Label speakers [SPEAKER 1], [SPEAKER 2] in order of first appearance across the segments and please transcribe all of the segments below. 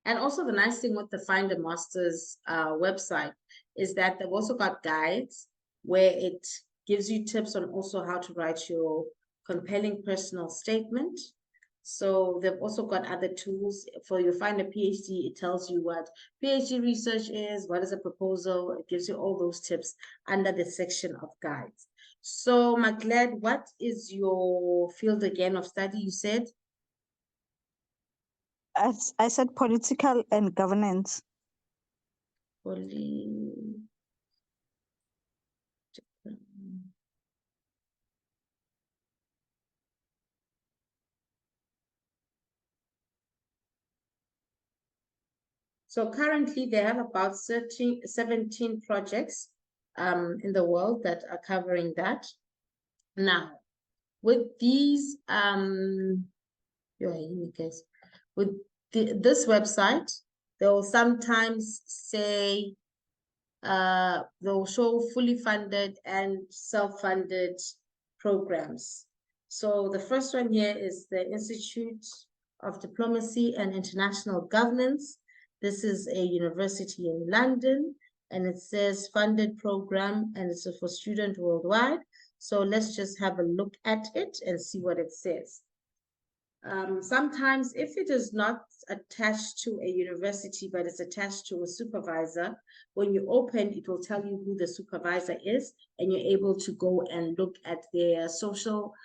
[SPEAKER 1] And also the nice thing with the Find a Master's website is that they've also got guides where it gives you tips on also how to write your compelling personal statement. So they've also got other tools for you find a PhD. It tells you what PhD research is, what is a proposal. It gives you all those tips under the section of guides. So Maglad, what is your field again of study, you said?
[SPEAKER 2] I said political and governance.
[SPEAKER 1] So currently they have about 17 projects in the world that are covering that. Now, with these, with this website, they'll sometimes say, they'll show fully funded and self-funded programs. So the first one here is the Institute of Diplomacy and International Governance. This is a university in London, and it says funded program, and it's for students worldwide. So let's just have a look at it and see what it says. Sometimes if it is not attached to a university, but it's attached to a supervisor, when you open, it will tell you who the supervisor is, and you're able to go and look at their social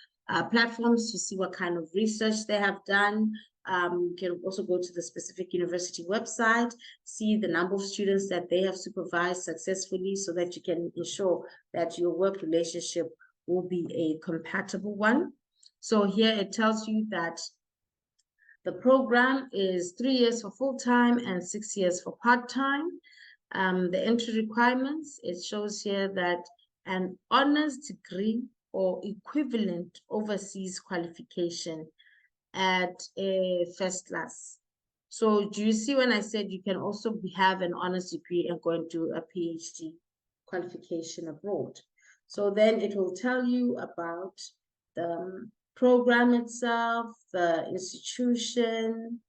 [SPEAKER 1] platforms to see what kind of research they have done. You can also go to the specific university website, see the number of students that they have supervised successfully so that you can ensure that your work relationship will be a compatible one. So here it tells you that the program is 3 years for full-time and 6 years for part-time. The entry requirements, it shows here that an honors degree or equivalent overseas qualification at a first class. So do you see when I said you can also have an honors degree and go and do a PhD qualification abroad? So then it will tell you about the program itself, the institution.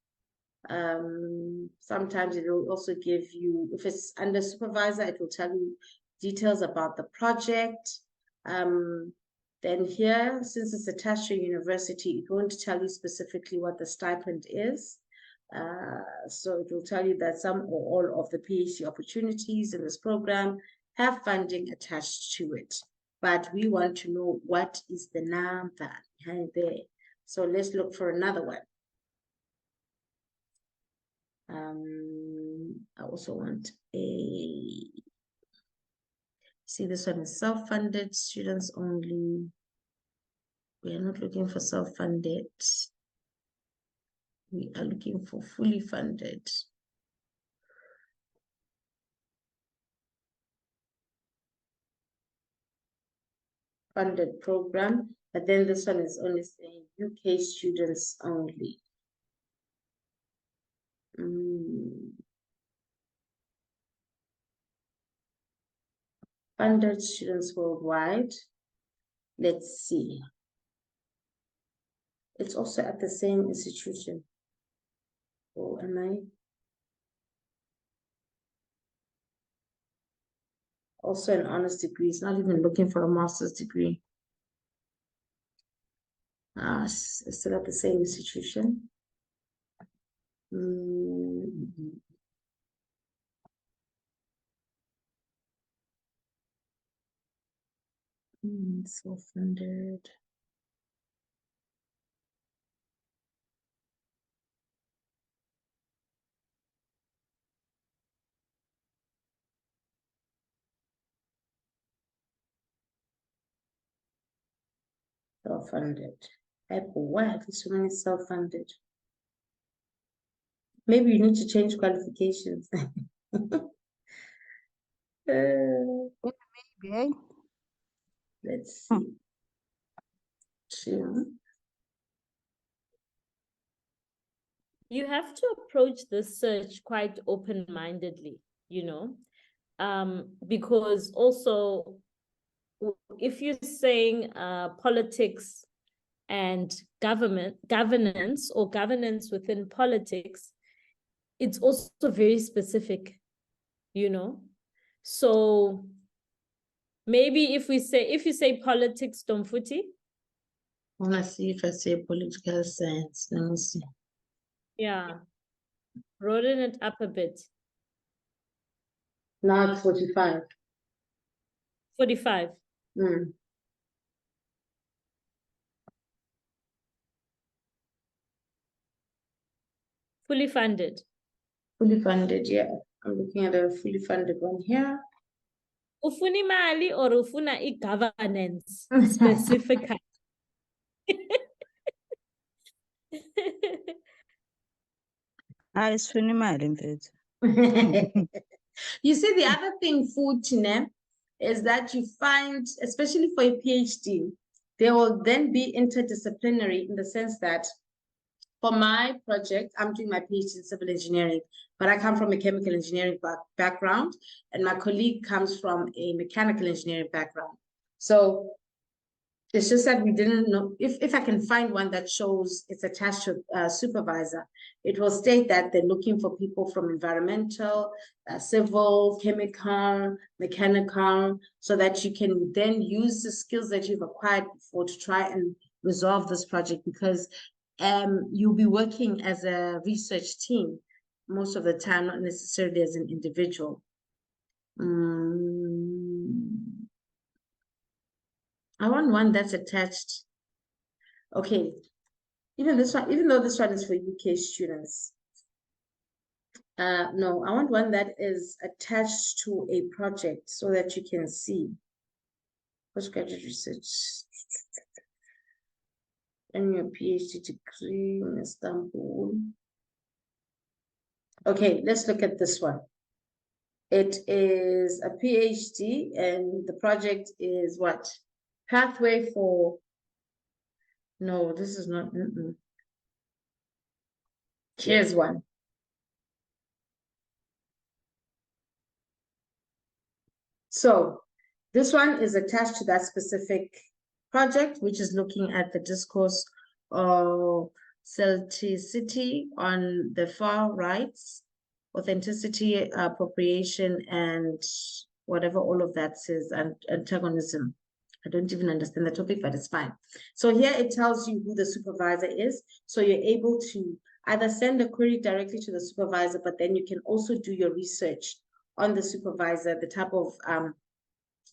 [SPEAKER 1] Sometimes it will also give you, if it's under supervisor, it will tell you details about the project. Then here, since it's attached to a university, it won't tell you specifically what the stipend is. So it will tell you that some or all of the PhD opportunities in this program have funding attached to it. But we want to know what is the number behind there. So let's look for another one. I also want see this one is self-funded, students only. We are not looking for self-funded. We are looking for fully funded. Funded program, but then this one is only saying UK students only. Funded students worldwide. Let's see. It's also at the same institution. Or am I? Also an honors degree. It's not even looking for a master's degree. It's still at the same institution. Self-funded. Self-funded. Why have you so many self-funded? Maybe you need to change qualifications.
[SPEAKER 2] Maybe.
[SPEAKER 1] Let's see.
[SPEAKER 3] You have to approach the search quite open-mindedly, you know, because also if you're saying politics and governance or governance within politics, it's also very specific, you know. So maybe if you say politics, Domfuti.
[SPEAKER 1] I want to see if I say political science. Let me see.
[SPEAKER 3] Yeah. Broaden it up a bit.
[SPEAKER 1] Now it's 45.
[SPEAKER 3] 45.
[SPEAKER 1] Mm.
[SPEAKER 3] Fully funded.
[SPEAKER 1] Fully funded, yeah. I'm looking at a fully funded one here.
[SPEAKER 3] Ufuni mali or ufuna governance specifically.
[SPEAKER 2] It's minimal in fact.
[SPEAKER 1] You see, the other thing, Futine, is that you find, especially for a PhD, they will then be interdisciplinary in the sense that for my project, I'm doing my PhD in civil engineering, but I come from a chemical engineering background, and my colleague comes from a mechanical engineering background. So it's just that we didn't know if I can find one that shows it's attached to a supervisor, it will state that they're looking for people from environmental, civil, chemical, mechanical, so that you can then use the skills that you've acquired before to try and resolve this project, because you'll be working as a research team most of the time, not necessarily as an individual. I want one that's attached. Okay, even this one, even though this one is for UK students. No, I want one that is attached to a project so that you can see. Postgraduate research. And your PhD degree in Istanbul. Okay, let's look at this one. It is a PhD and the project is what? Pathway for, no, this is not, Here's one. So this one is attached to that specific project, which is looking at the discourse of celticity on the far rights, authenticity, appropriation, and whatever all of that says, and antagonism. I don't even understand the topic, but it's fine. So here it tells you who the supervisor is. So you're able to either send a query directly to the supervisor, but then you can also do your research on the supervisor, the type of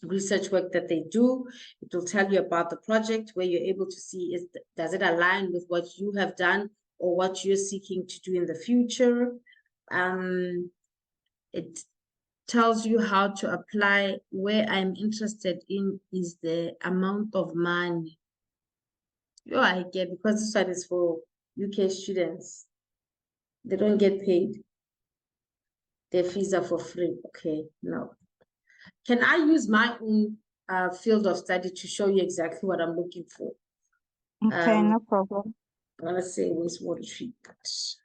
[SPEAKER 1] research work that they do. It will tell you about the project, where you're able to see does it align with what you have done or what you're seeking to do in the future. It tells you how to apply. Where I'm interested in is the amount of money. I get, because this one is for UK students. They don't get paid. Their fees are for free. Okay, no. Can I use my own field of study to show you exactly what I'm looking for?
[SPEAKER 2] Okay, no problem.
[SPEAKER 1] I'm gonna say wastewater treatment.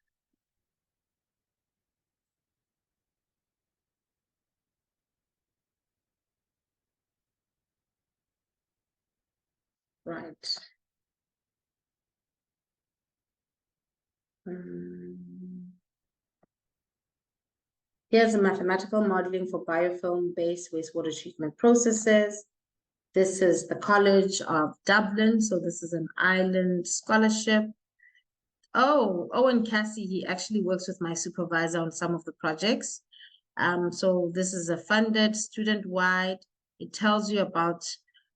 [SPEAKER 1] Right. Here's a mathematical modeling for biofilm-based wastewater treatment processes. This is the College of Dublin. So this is an Ireland scholarship. Oh, Owen Cassie, he actually works with my supervisor on some of the projects. So this is a funded student-wide. It tells you about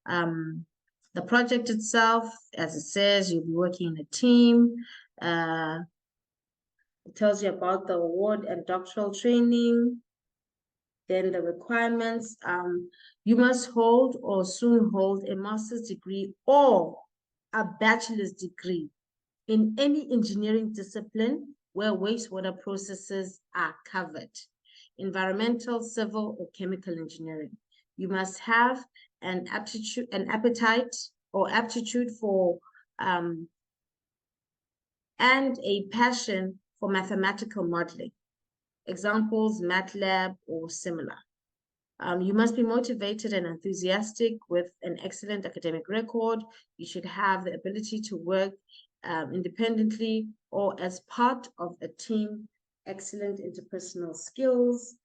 [SPEAKER 1] the project itself. As it says, you'll be working in a team. It tells you about the award and doctoral training. Then the requirements, you must hold or soon hold a master's degree or a bachelor's degree in any engineering discipline where wastewater processes are covered, environmental, civil, or chemical engineering. You must have an appetite or aptitude for, and a passion for mathematical modeling. Examples, MATLAB or similar. You must be motivated and enthusiastic with an excellent academic record. You should have the ability to work independently or as part of a team excellent interpersonal skills.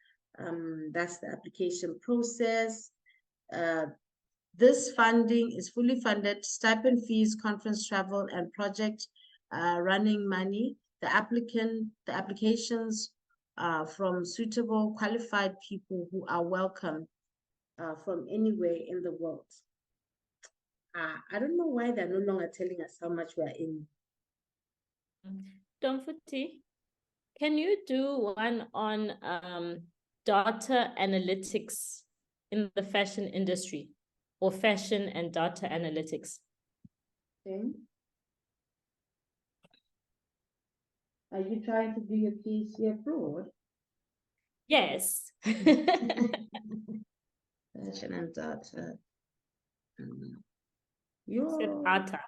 [SPEAKER 1] That's the application process. This funding is fully funded, stipend fees, conference travel, and project running money. The applications from suitable, qualified people who are welcome from anywhere in the world. I don't know why they're no longer telling us how much we're in.
[SPEAKER 3] Domfuti, can you do one on data analytics in the fashion industry, or fashion and data analytics?
[SPEAKER 1] Okay. Are you trying to do your PhD abroad?
[SPEAKER 3] Yes.
[SPEAKER 1] Fashion and data. Your
[SPEAKER 3] Data.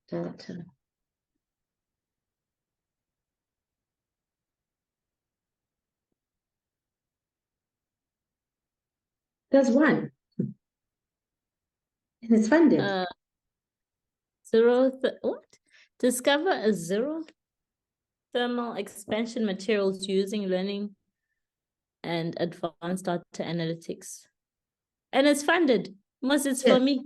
[SPEAKER 1] Data. There's one. And it's funded.
[SPEAKER 3] What? Discover a zero thermal expansion materials using learning and advanced data analytics. And it's funded. Must it's for me.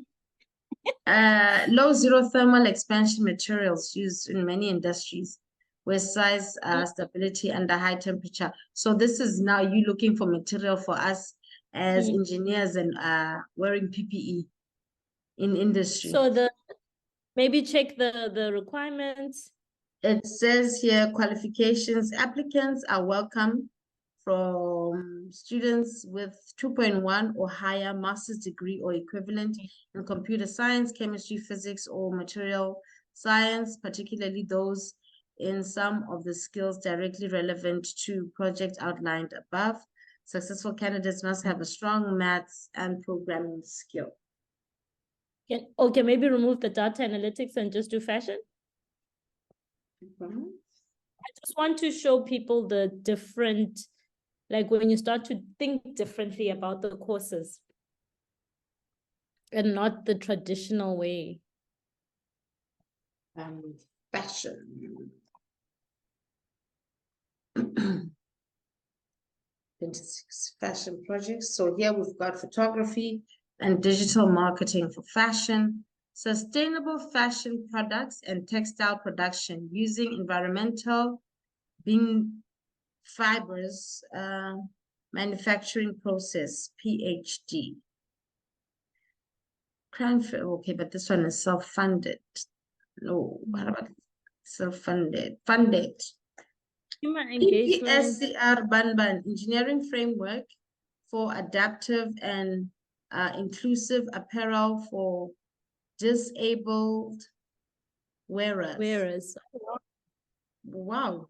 [SPEAKER 1] Low zero thermal expansion materials used in many industries where size stability under high temperature. So this is now you looking for material for us as engineers and wearing PPE in industry.
[SPEAKER 3] So maybe check the requirements.
[SPEAKER 1] It says here qualifications. Applicants are welcome from students with 2.1 or higher master's degree or equivalent in computer science, chemistry, physics, or material science, particularly those in some of the skills directly relevant to project outlined above. Successful candidates must have a strong maths and programming skill.
[SPEAKER 3] Okay, maybe remove the data analytics and just do fashion. I just want to show people the different, like when you start to think differently about the courses and not the traditional way.
[SPEAKER 1] Fashion. Fashion projects. So here we've got photography and digital marketing for fashion, sustainable fashion products and textile production using environmental bean fibers manufacturing process, PhD. Okay, but this one is self-funded. No, what about self-funded? Funded.
[SPEAKER 3] Human engagement.
[SPEAKER 1] PPSCR Banban, engineering framework for adaptive and inclusive apparel for disabled wearers. Wow.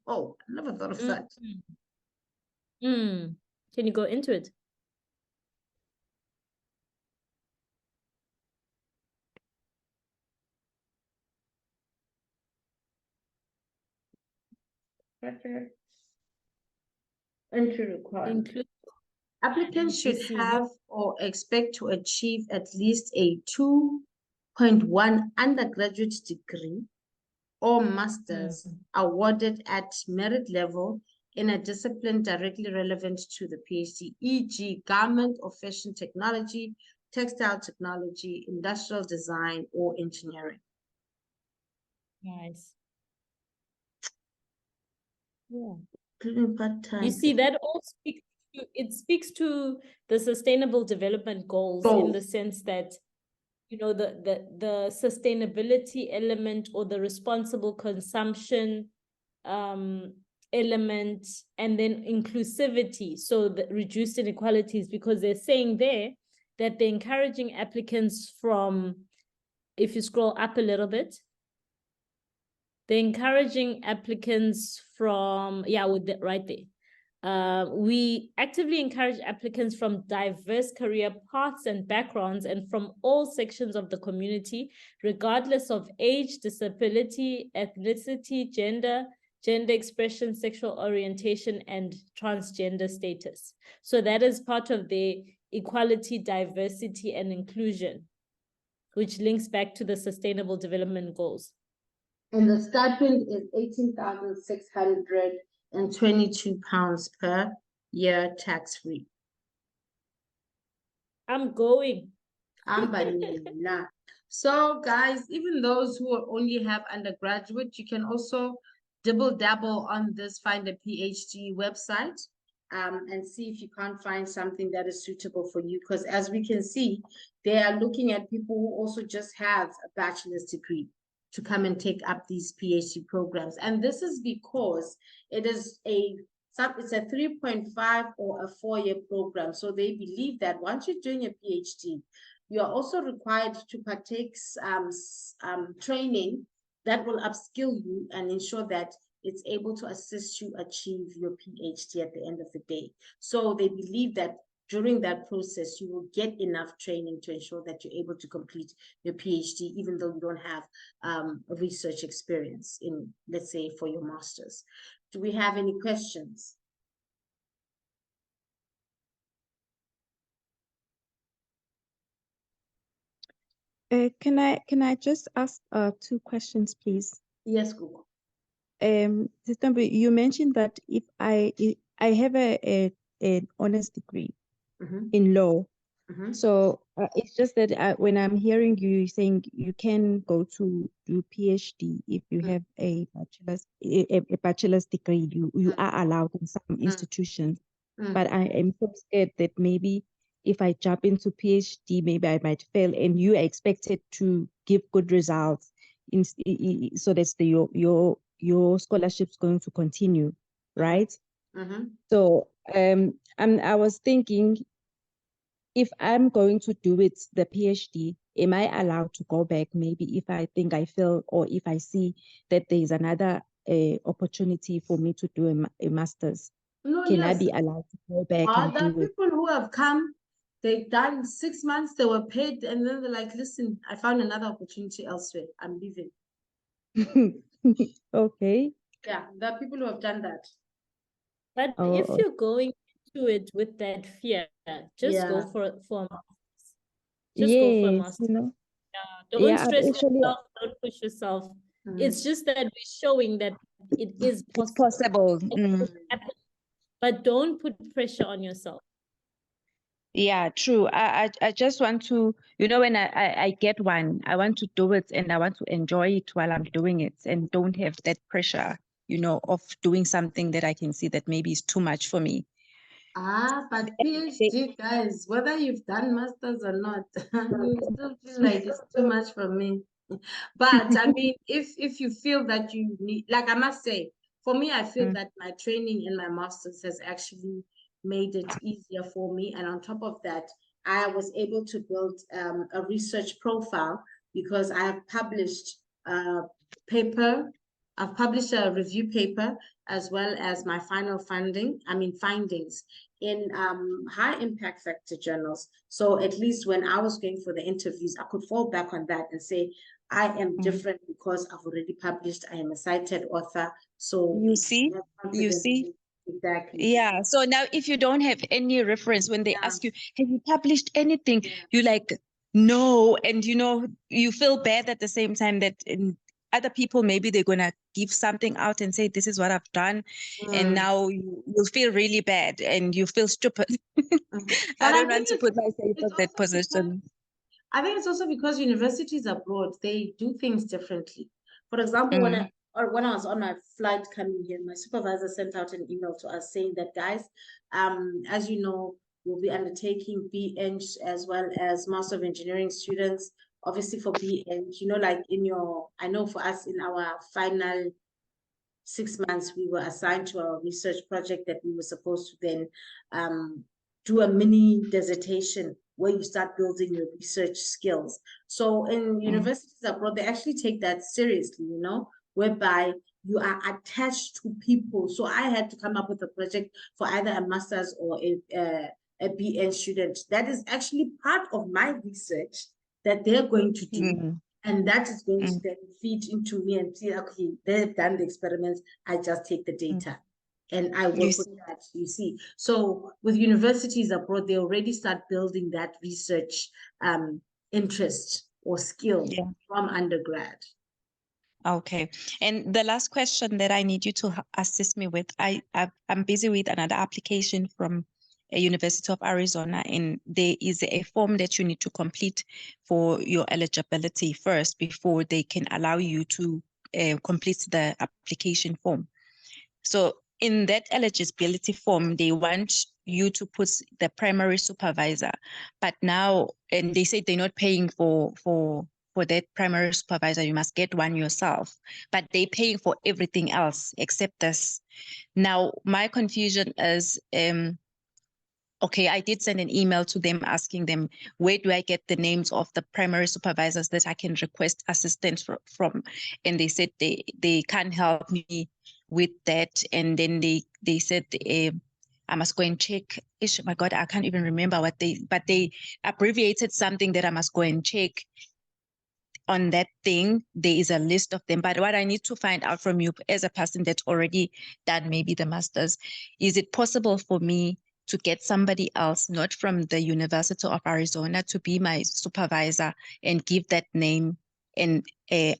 [SPEAKER 1] Oh, I never thought of that.
[SPEAKER 3] Can you go into it?
[SPEAKER 1] Entry requirement. Applicants should have or expect to achieve at least a 2.1 undergraduate degree or master's awarded at merit level in a discipline directly relevant to the PhD, e.g. garment or fashion technology, textile technology, industrial design, or engineering.
[SPEAKER 3] Nice. Yeah.
[SPEAKER 1] Part-time.
[SPEAKER 3] You see, that all speaks to the sustainable development goals in the sense that, you know, the sustainability element or the responsible consumption element, and then inclusivity, so the reduced inequalities, because they're saying there that they're encouraging applicants from, if you scroll up a little bit, they're encouraging applicants from, right there. We actively encourage applicants from diverse career paths and backgrounds and from all sections of the community, regardless of age, disability, ethnicity, gender expression, sexual orientation, and transgender status. So that is part of the equality, diversity, and inclusion, which links back to the Sustainable Development Goals.
[SPEAKER 1] And the stipend is 18,622 pounds per year, tax-free.
[SPEAKER 3] I'm going.
[SPEAKER 1] Ambanina. So guys, even those who only have undergraduate, you can also double dabble on this Find a PhD website and see if you can't find something that is suitable for you. Because as we can see, they are looking at people who also just have a bachelor's degree to come and take up these PhD programs. And this is because it is it's a 3.5 or a 4-year program. So they believe that once you're doing a PhD, you are also required to partake training that will upskill you and ensure that it's able to assist you achieve your PhD at the end of the day. So they believe that during that process, you will get enough training to ensure that you're able to complete your PhD, even though you don't have research experience in, let's say, for your master's. Do we have any questions?
[SPEAKER 2] Can I just ask 2 questions, please?
[SPEAKER 1] Yes, Google.
[SPEAKER 2] Sister Mbu, you mentioned that if I have an honors degree in law, so it's just that when I'm hearing you saying you can go to do PhD if you have a bachelor's degree, you are allowed in some institutions. But I am so scared that maybe if I jump into PhD, maybe I might fail, and you are expected to give good results so that your scholarship's going to continue, right? So I was thinking, if I'm going to do it, the PhD, am I allowed to go back maybe if I think I fail, or if I see that there is another opportunity for me to do a master's?
[SPEAKER 1] No,
[SPEAKER 2] Can I
[SPEAKER 1] yes.
[SPEAKER 2] be allowed to go back and
[SPEAKER 1] There are
[SPEAKER 2] do it?
[SPEAKER 1] people who have come, they've done 6 months, they were paid, and then they're like, listen, I found another opportunity elsewhere. I'm leaving.
[SPEAKER 2] Okay.
[SPEAKER 1] Yeah, there are people who have done that.
[SPEAKER 3] But if you're going into it with that fear, just go for a master's. Just go for a
[SPEAKER 2] Yes,
[SPEAKER 3] master's.
[SPEAKER 2] you know.
[SPEAKER 3] Don't
[SPEAKER 2] Yeah,
[SPEAKER 3] stress
[SPEAKER 2] actually,
[SPEAKER 3] yourself, don't push yourself. It's just that we're showing that it is
[SPEAKER 2] it's
[SPEAKER 3] possible.
[SPEAKER 2] possible.
[SPEAKER 3] But don't put pressure on yourself.
[SPEAKER 2] Yeah, true. I just want to, when I get one, I want to do it and I want to enjoy it while I'm doing it and don't have that pressure, of doing something that I can see that maybe is too much for me.
[SPEAKER 1] But PhD, guys, whether you've done masters or not, you still feel like it's too much for me. But I mean, if you feel that you need, like I must say, for me, I feel that my training in my masters has actually made it easier for me. And on top of that, I was able to build a research profile because I have published a paper. I've published a review paper as well as my findings in high impact factor journals. So at least when I was going for the interviews, I could fall back on that and say, I am different because I've already published. I am a cited author. So
[SPEAKER 2] you see,
[SPEAKER 1] exactly.
[SPEAKER 2] Yeah. So now if you don't have any reference, when they ask you, have you published anything? You're like, no. And you feel bad at the same time that other people, maybe they're going to give something out and say, this is what I've done. And now you feel really bad and you feel stupid. I don't want to put myself in that position.
[SPEAKER 1] I think it's also because universities abroad, they do things differently. For example, when I was on my flight coming here, my supervisor sent out an email to us saying that, guys, as you know, we'll be undertaking BEng as well as Master of Engineering students. Obviously for BEng, like I know for us in our final 6 months, we were assigned to a research project that we were supposed to then do a mini dissertation where you start building your research skills. So in universities abroad, they actually take that seriously, whereby you are attached to people. So I had to come up with a project for either a master's or a BN student. That is actually part of my research that they're going to do. And that is going to then feed into me and see, okay, they've done the experiments. I just take the data and I work with that, you see. So with universities abroad, they already start building that research interest or skill from undergrad.
[SPEAKER 2] Okay. And the last question that I need you to assist me with, I'm busy with another application from a University of Arizona, and there is a form that you need to complete for your eligibility first before they can allow you to complete the application form. So in that eligibility form, they want you to put the primary supervisor, but now, and they say they're not paying for that primary supervisor, you must get one yourself, but they're paying for everything else except this. Now, my confusion is, okay, I did send an email to them asking them, where do I get the names of the primary supervisors that I can request assistance from? And they said they can't help me with that. And then they said, I must go and check. Oh my God, I can't even remember but they abbreviated something that I must go and check. On that thing, there is a list of them. But what I need to find out from you as a person that's already done maybe the master's, is it possible for me to get somebody else, not from the University of Arizona, to be my supervisor and give that name and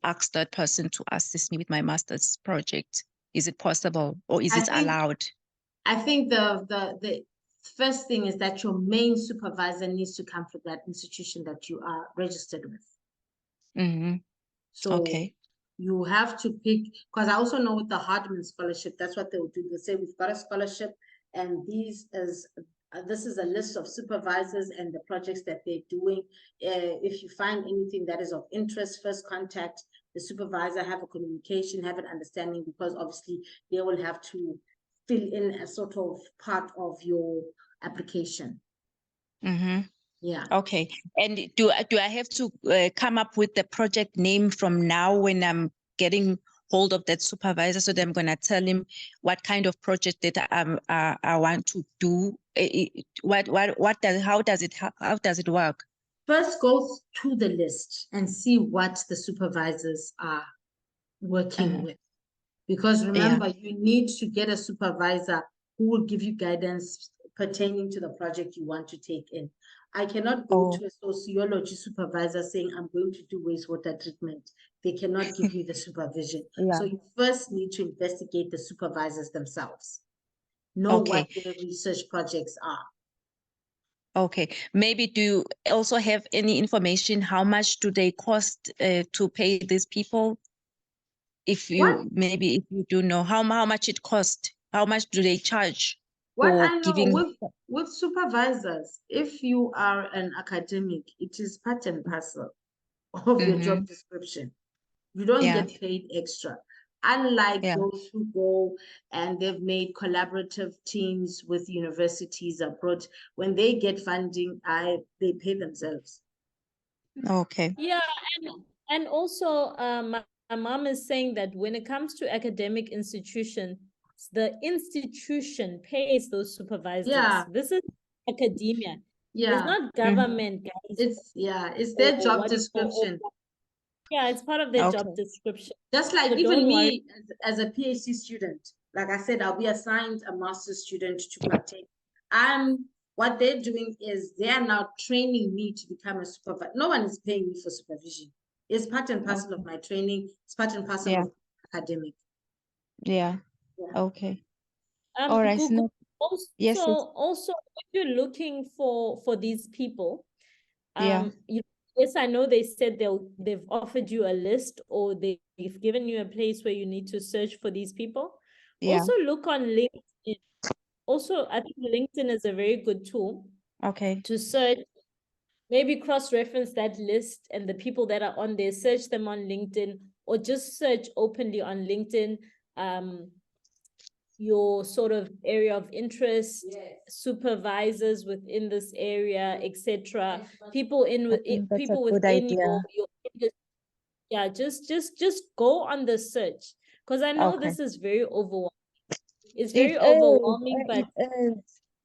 [SPEAKER 2] ask that person to assist me with my master's project? Is it possible, or is it allowed?
[SPEAKER 1] I think the first thing is that your main supervisor needs to come from that institution that you are registered with.
[SPEAKER 2] Mm-hmm.
[SPEAKER 1] So
[SPEAKER 2] okay.
[SPEAKER 1] You have to pick, because I also know with the Hardman scholarship, that's what they will do. They'll say, we've got a scholarship, and this is a list of supervisors and the projects that they're doing. If you find anything that is of interest, first contact the supervisor, have a communication, have an understanding, because obviously they will have to fill in a sort of part of your application.
[SPEAKER 2] Mm-hmm.
[SPEAKER 1] Yeah.
[SPEAKER 2] Okay. And do I have to come up with the project name from now when I'm getting hold of that supervisor, so that I'm going to tell him what kind of project that I want to do? How does it work?
[SPEAKER 1] First, go to the list and see what the supervisors are working with. Because remember, you need to get a supervisor who will give you guidance pertaining to the project you want to take in. I cannot go to a sociology supervisor saying, I'm going to do wastewater treatment. They cannot give me the supervision. So you first need to investigate the supervisors themselves. Know what their research projects are.
[SPEAKER 2] Okay. Maybe do you also have any information? How much do they cost to pay these people? If you do know how much it costs, how much do they charge?
[SPEAKER 1] What I know with supervisors, if you are an academic, it is part and parcel of your job description. You don't get paid extra. Unlike those who go and they've made collaborative teams with universities abroad, when they get funding, they pay themselves.
[SPEAKER 2] Okay.
[SPEAKER 3] Yeah, and also my mom is saying that when it comes to academic institutions, the institution pays those supervisors.
[SPEAKER 1] Yeah.
[SPEAKER 3] This is academia.
[SPEAKER 1] Yeah.
[SPEAKER 3] It's not government, guys.
[SPEAKER 1] It's their job description.
[SPEAKER 3] Yeah, it's part of their job description.
[SPEAKER 1] Just like even me as a PhD student, like I said, I'll be assigned a master's student to partake. What they're doing is they are now training me to become a supervisor. No one is paying me for supervision. It's part and parcel of my training. It's part and parcel of academic.
[SPEAKER 2] Yeah. Okay. All right.
[SPEAKER 3] Google, also, if you're looking for these people, yes, I know they said they've offered you a list, or they've given you a place where you need to search for these people. Also look on LinkedIn. Also, I think LinkedIn is a very good tool to search, maybe cross-reference that list and the people that are on there, search them on LinkedIn, or just search openly on LinkedIn, your sort of area of interest, supervisors within this area, etc. People within your industry. Just go on the search, because I know this is very overwhelming. It's very overwhelming, but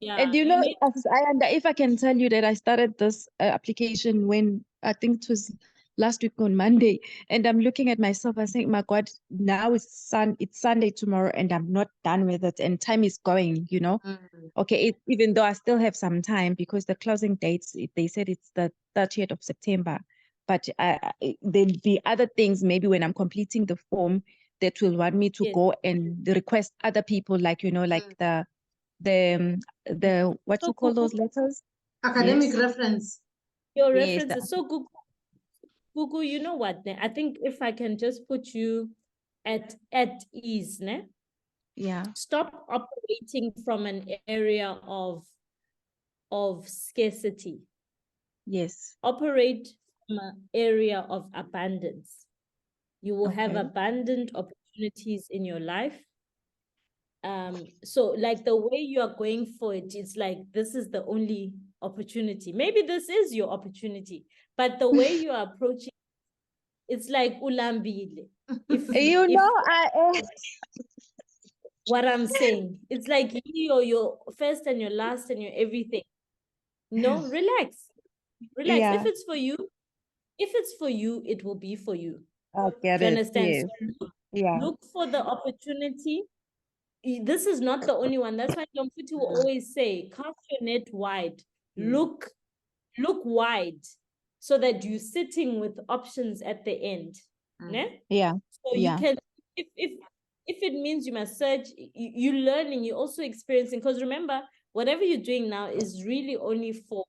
[SPEAKER 3] yeah.
[SPEAKER 2] And you know, if I can tell you that I started this application when I think it was last week on Monday, and I'm looking at myself, I think, my God, now it's Sunday tomorrow, and I'm not done with it, and time is going, you know. Okay, even though I still have some time, because the closing dates, they said it's the 30th of September. but there'll be other things maybe when I'm completing the form that will want me to
[SPEAKER 3] Yes.
[SPEAKER 2] go and request other people, like, you know, like the what
[SPEAKER 3] So
[SPEAKER 2] you call
[SPEAKER 3] Google,
[SPEAKER 2] those letters?
[SPEAKER 1] Academic
[SPEAKER 2] Yes.
[SPEAKER 1] reference.
[SPEAKER 3] your
[SPEAKER 2] Yes,
[SPEAKER 3] references. So Google, you know what? Ne? I think if I can just put you at ease, ne?
[SPEAKER 2] yeah.
[SPEAKER 3] Stop operating from an area of scarcity.
[SPEAKER 2] Yes.
[SPEAKER 3] Operate from an area of abundance. You will have
[SPEAKER 2] Okay.
[SPEAKER 3] abundant opportunities in your life. So like the way you are going for it, it's like this is the only opportunity. Maybe this is your opportunity, but the way you are approaching, it's like ulambile.
[SPEAKER 2] You know,
[SPEAKER 3] What I'm saying, it's like your first and your last and your everything. No, relax.
[SPEAKER 2] yeah,
[SPEAKER 3] If it's for you, it will be for you.
[SPEAKER 2] I get
[SPEAKER 3] Do you
[SPEAKER 2] it.
[SPEAKER 3] understand?
[SPEAKER 2] Yes.
[SPEAKER 3] So
[SPEAKER 2] Yeah.
[SPEAKER 3] look for the opportunity. This is not the only one. That's why Lomfuti will always say, cast your net wide. Look wide so that you're sitting with options at the end. Ne?
[SPEAKER 2] Yeah.
[SPEAKER 3] So you can, if it means you must search, you're learning, you're also experiencing. Because remember, whatever you're doing now is really only for,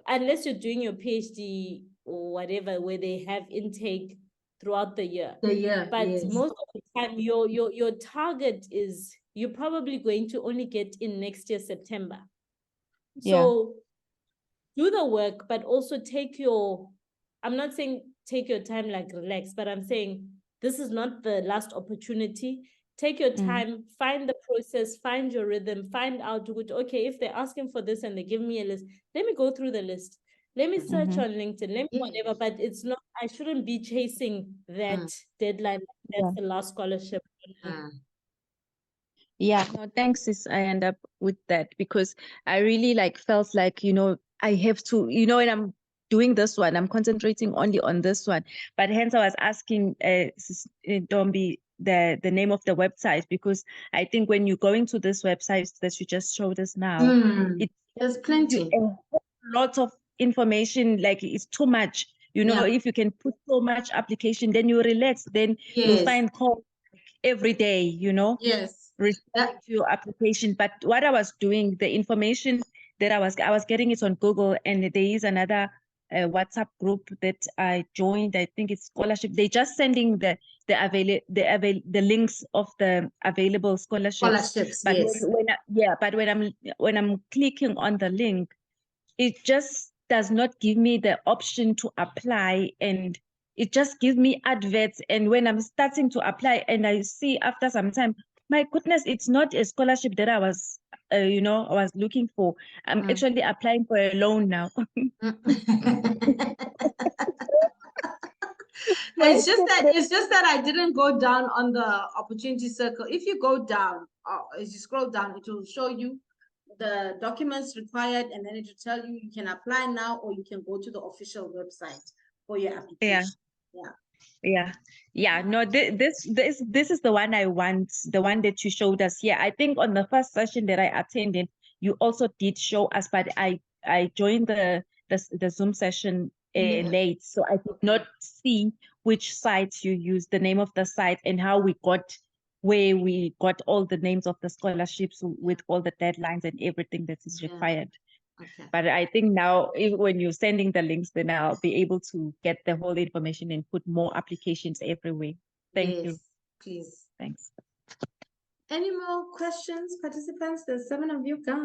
[SPEAKER 3] unless you're doing your PhD or whatever, where they have intake throughout the year. But
[SPEAKER 1] Yes.
[SPEAKER 3] most of the time, your target is you're probably going to only get in next year, September. So do the work, but also take your, I'm not saying take your time, like relax, but I'm saying this is not the last opportunity. Take your time, find the process, find your rhythm, find out, okay, if they're asking for this and they give me a list, let me go through the list. Let me search on LinkedIn, let me whatever, but it's not, I shouldn't be chasing that deadline. That's the last scholarship.
[SPEAKER 2] Yeah, no, thanks, sis. I end up with that because I really like felt like, you know, I have to, you know, when I'm doing this one, I'm concentrating only on this one. But hence I was asking Dombi the name of the website, because I think when you're going to this website that you just showed us now,
[SPEAKER 1] There's plenty.
[SPEAKER 2] a lot of information, like it's too much. You know, if you can put so much application, then you relax, then you'll find call every day, you know.
[SPEAKER 1] Yes.
[SPEAKER 2] Respect to your application. But what I was doing, the information that I was getting it on Google, and there is another WhatsApp group that I joined. I think it's scholarship. They're just sending the links of the available scholarships. But when I'm clicking on the link, it just does not give me the option to apply, and it just gives me adverts. And when I'm starting to apply and I see after some time, my goodness, it's not a scholarship that I was, I was looking for. I'm actually applying for a loan now.
[SPEAKER 1] It's just that I didn't go down on the opportunity circle. If you go down, as you scroll down, it will show you the documents required, and then it will tell you can apply now or you can go to the official website for your application.
[SPEAKER 2] No, this is the one I want, the one that you showed us. I think on the first session that I attended, you also did show us, but I joined the Zoom session late, so I did not see which site you used, the name of the site, and how where we got all the names of the scholarships with all the deadlines and everything that is required. But I think now, when you're sending the links, then I'll be able to get the whole information and put more applications everywhere. Thank you.
[SPEAKER 1] Please.
[SPEAKER 2] Thanks.
[SPEAKER 1] Any more questions, participants? There's 7 of you. Go.